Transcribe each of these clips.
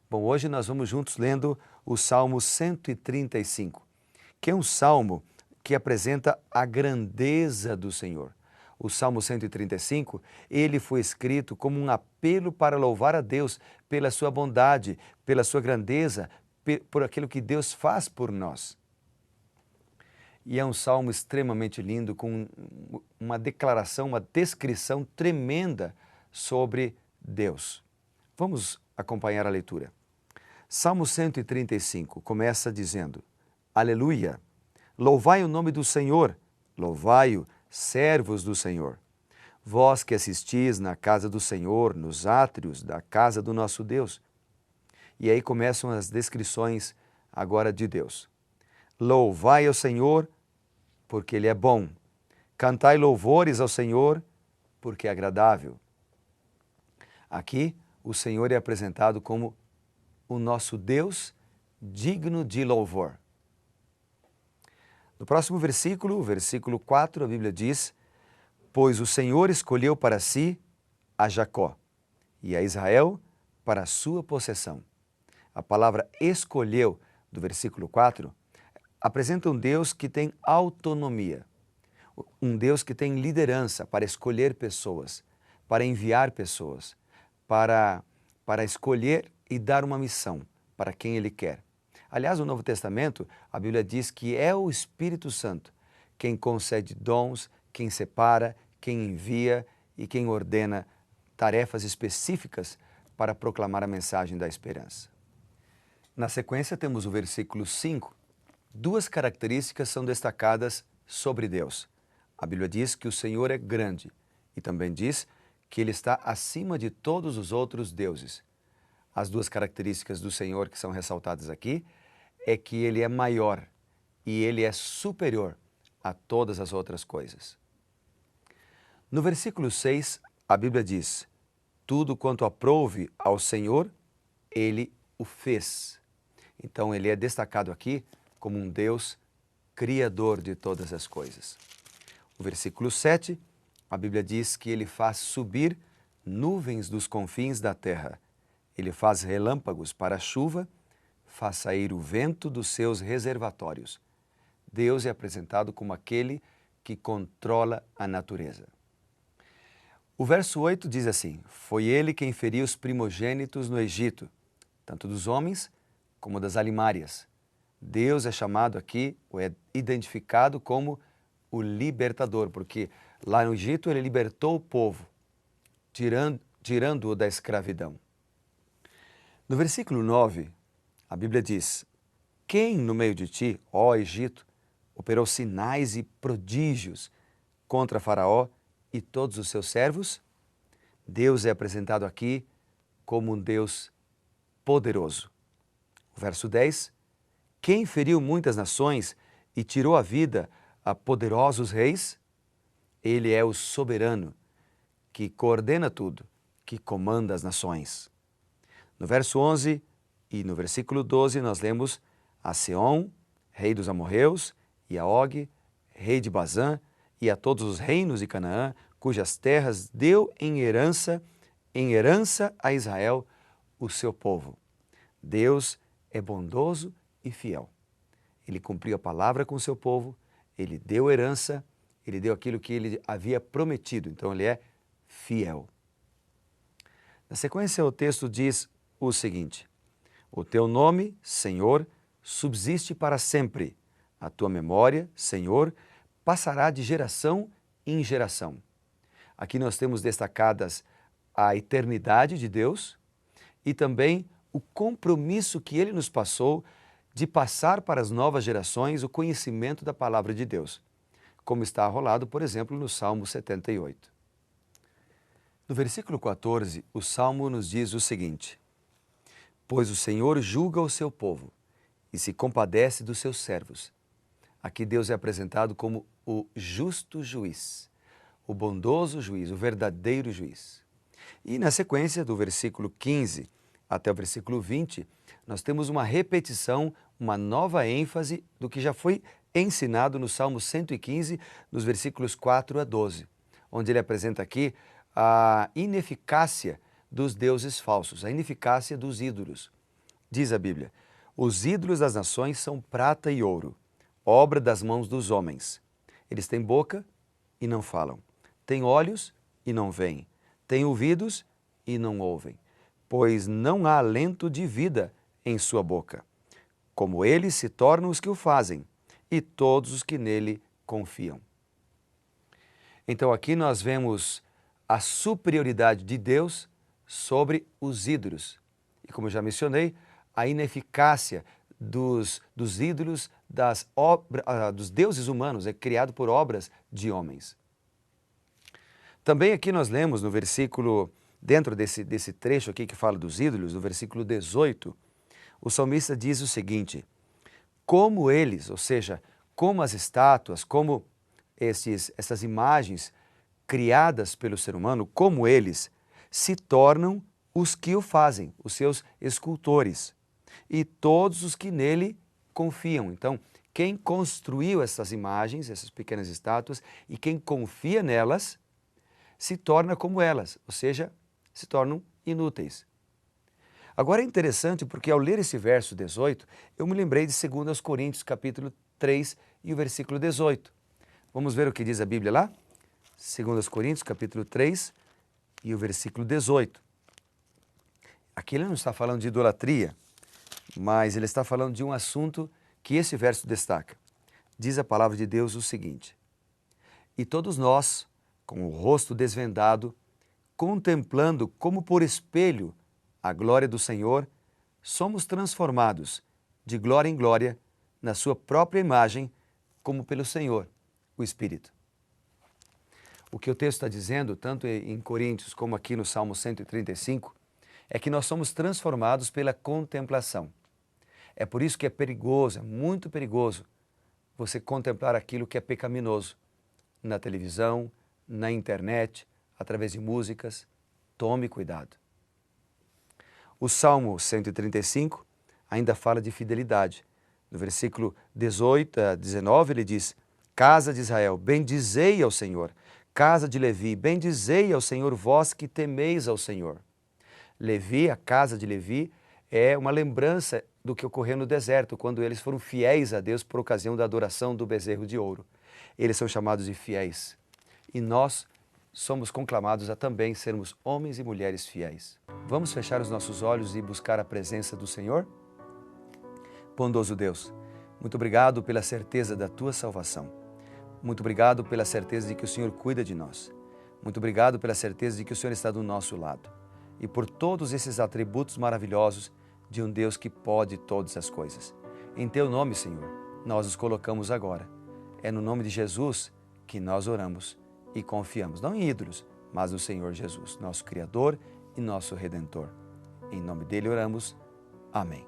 Bom, hoje nós vamos juntos lendo o Salmo 135, que é um salmo que apresenta a grandeza do Senhor. O Salmo 135, ele foi escrito como um apelo para louvar a Deus pela sua bondade, pela sua grandeza, por aquilo que Deus faz por nós. E é um salmo extremamente lindo, com uma declaração, uma descrição tremenda sobre Deus. Vamos acompanhar a leitura. Salmo 135 começa dizendo: Aleluia! Louvai o nome do Senhor, louvai-o, servos do Senhor. Vós que assistis na casa do Senhor, nos átrios da casa do nosso Deus. E aí começam as descrições agora de Deus. Louvai ao Senhor, porque Ele é bom. Cantai louvores ao Senhor, porque é agradável. Aqui, o Senhor é apresentado como o nosso Deus digno de louvor. No próximo versículo, versículo 4, a Bíblia diz: Pois o Senhor escolheu para si a Jacó e a Israel para a sua possessão. A palavra escolheu, do versículo 4, apresenta um Deus que tem autonomia, um Deus que tem liderança para escolher pessoas, para enviar pessoas, para escolher e dar uma missão para quem Ele quer. Aliás, no Novo Testamento, a Bíblia diz que é o Espírito Santo quem concede dons, quem separa, quem envia e quem ordena tarefas específicas para proclamar a mensagem da esperança. Na sequência, temos o versículo 5. Duas características são destacadas sobre Deus. A Bíblia diz que o Senhor é grande e também diz que Ele está acima de todos os outros deuses. As duas características do Senhor que são ressaltadas aqui é que Ele é maior e Ele é superior a todas as outras coisas. No versículo 6, a Bíblia diz: Tudo quanto aprouve ao Senhor, Ele o fez. Então, Ele é destacado aqui como um Deus criador de todas as coisas. O versículo 7, a Bíblia diz que Ele faz subir nuvens dos confins da terra. Ele faz relâmpagos para a chuva, faz sair o vento dos seus reservatórios. Deus é apresentado como aquele que controla a natureza. O verso 8 diz assim: Foi Ele quem feriu os primogênitos no Egito, tanto dos homens como das alimárias. Deus é chamado aqui, ou é identificado como o libertador, porque lá no Egito Ele libertou o povo, tirando-o da escravidão. No versículo 9, a Bíblia diz: Quem no meio de ti, ó Egito, operou sinais e prodígios contra Faraó e todos os seus servos? Deus é apresentado aqui como um Deus poderoso. O verso 10, Quem feriu muitas nações e tirou a vida a poderosos reis? Ele é o soberano, que coordena tudo, que comanda as nações. No verso 11 e no versículo 12 nós lemos a Seom, rei dos amorreus, e a Og, rei de Bazã, e a todos os reinos de Canaã, cujas terras deu em herança a Israel, o seu povo. Deus é bondoso e fiel. Ele cumpriu a palavra com o seu povo, Ele deu herança, Ele deu aquilo que Ele havia prometido, então Ele é fiel. Na sequência, o texto diz o seguinte: O teu nome, Senhor, subsiste para sempre. A tua memória, Senhor, passará de geração em geração. Aqui nós temos destacadas a eternidade de Deus e também o compromisso que Ele nos passou de passar para as novas gerações o conhecimento da palavra de Deus, como está arrolado, por exemplo, no Salmo 78. No versículo 14, o Salmo nos diz o seguinte: Pois o Senhor julga o seu povo e se compadece dos seus servos. Aqui Deus é apresentado como o justo juiz, o bondoso juiz, o verdadeiro juiz. E na sequência, do versículo 15 até o versículo 20, nós temos uma repetição, uma nova ênfase do que já foi ensinado no Salmo 115, nos versículos 4 a 12, onde ele apresenta aqui a ineficácia dos deuses falsos, a ineficácia dos ídolos. Diz a Bíblia: os ídolos das nações são prata e ouro, obra das mãos dos homens. Eles têm boca e não falam, têm olhos e não veem, têm ouvidos e não ouvem, pois não há alento de vida em sua boca. Como eles se tornam os que o fazem, e todos os que nele confiam. Então aqui nós vemos a superioridade de Deus sobre os ídolos. E como eu já mencionei, a ineficácia dos ídolos, dos deuses humanos, criado por obras de homens. Também aqui nós lemos no versículo, dentro desse trecho aqui que fala dos ídolos, no versículo 18, o salmista diz o seguinte: como eles, ou seja, como as estátuas, como essas imagens criadas pelo ser humano, como eles se tornam os que o fazem, os seus escultores, e todos os que nele confiam. Então, quem construiu essas imagens, essas pequenas estátuas, e quem confia nelas, se torna como elas, ou seja, se tornam inúteis. Agora é interessante porque ao ler esse verso 18, eu me lembrei de 2 Coríntios capítulo 3 e o versículo 18. Vamos ver o que diz a Bíblia lá? 2 Coríntios capítulo 3 e o versículo 18. Aqui ele não está falando de idolatria, mas ele está falando de um assunto que esse verso destaca. Diz a palavra de Deus o seguinte: e todos nós, com o rosto desvendado, contemplando como por espelho a glória do Senhor, somos transformados de glória em glória na sua própria imagem, como pelo Senhor, o Espírito. O que o texto está dizendo, tanto em Coríntios como aqui no Salmo 135, é que nós somos transformados pela contemplação. É por isso que é perigoso, é muito perigoso, você contemplar aquilo que é pecaminoso na televisão, na internet, através de músicas. Tome cuidado. O Salmo 135 ainda fala de fidelidade. No versículo 18 a 19 ele diz: casa de Israel, bendizei ao Senhor. Casa de Levi, bendizei ao Senhor, vós que temeis ao Senhor. Levi, a casa de Levi, é uma lembrança do que ocorreu no deserto, quando eles foram fiéis a Deus por ocasião da adoração do bezerro de ouro. Eles são chamados de fiéis. E nós somos conclamados a também sermos homens e mulheres fiéis. Vamos fechar os nossos olhos e buscar a presença do Senhor? Bondoso Deus, muito obrigado pela certeza da Tua salvação. Muito obrigado pela certeza de que o Senhor cuida de nós. Muito obrigado pela certeza de que o Senhor está do nosso lado. E por todos esses atributos maravilhosos de um Deus que pode todas as coisas. Em Teu nome, Senhor, nós os colocamos agora. É no nome de Jesus que nós oramos e confiamos, não em ídolos, mas no Senhor Jesus, nosso Criador e nosso Redentor. Em nome dele oramos. Amém.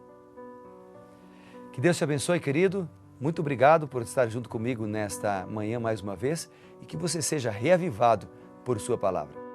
Que Deus te abençoe, querido. Muito obrigado por estar junto comigo nesta manhã mais uma vez e que você seja reavivado por sua palavra.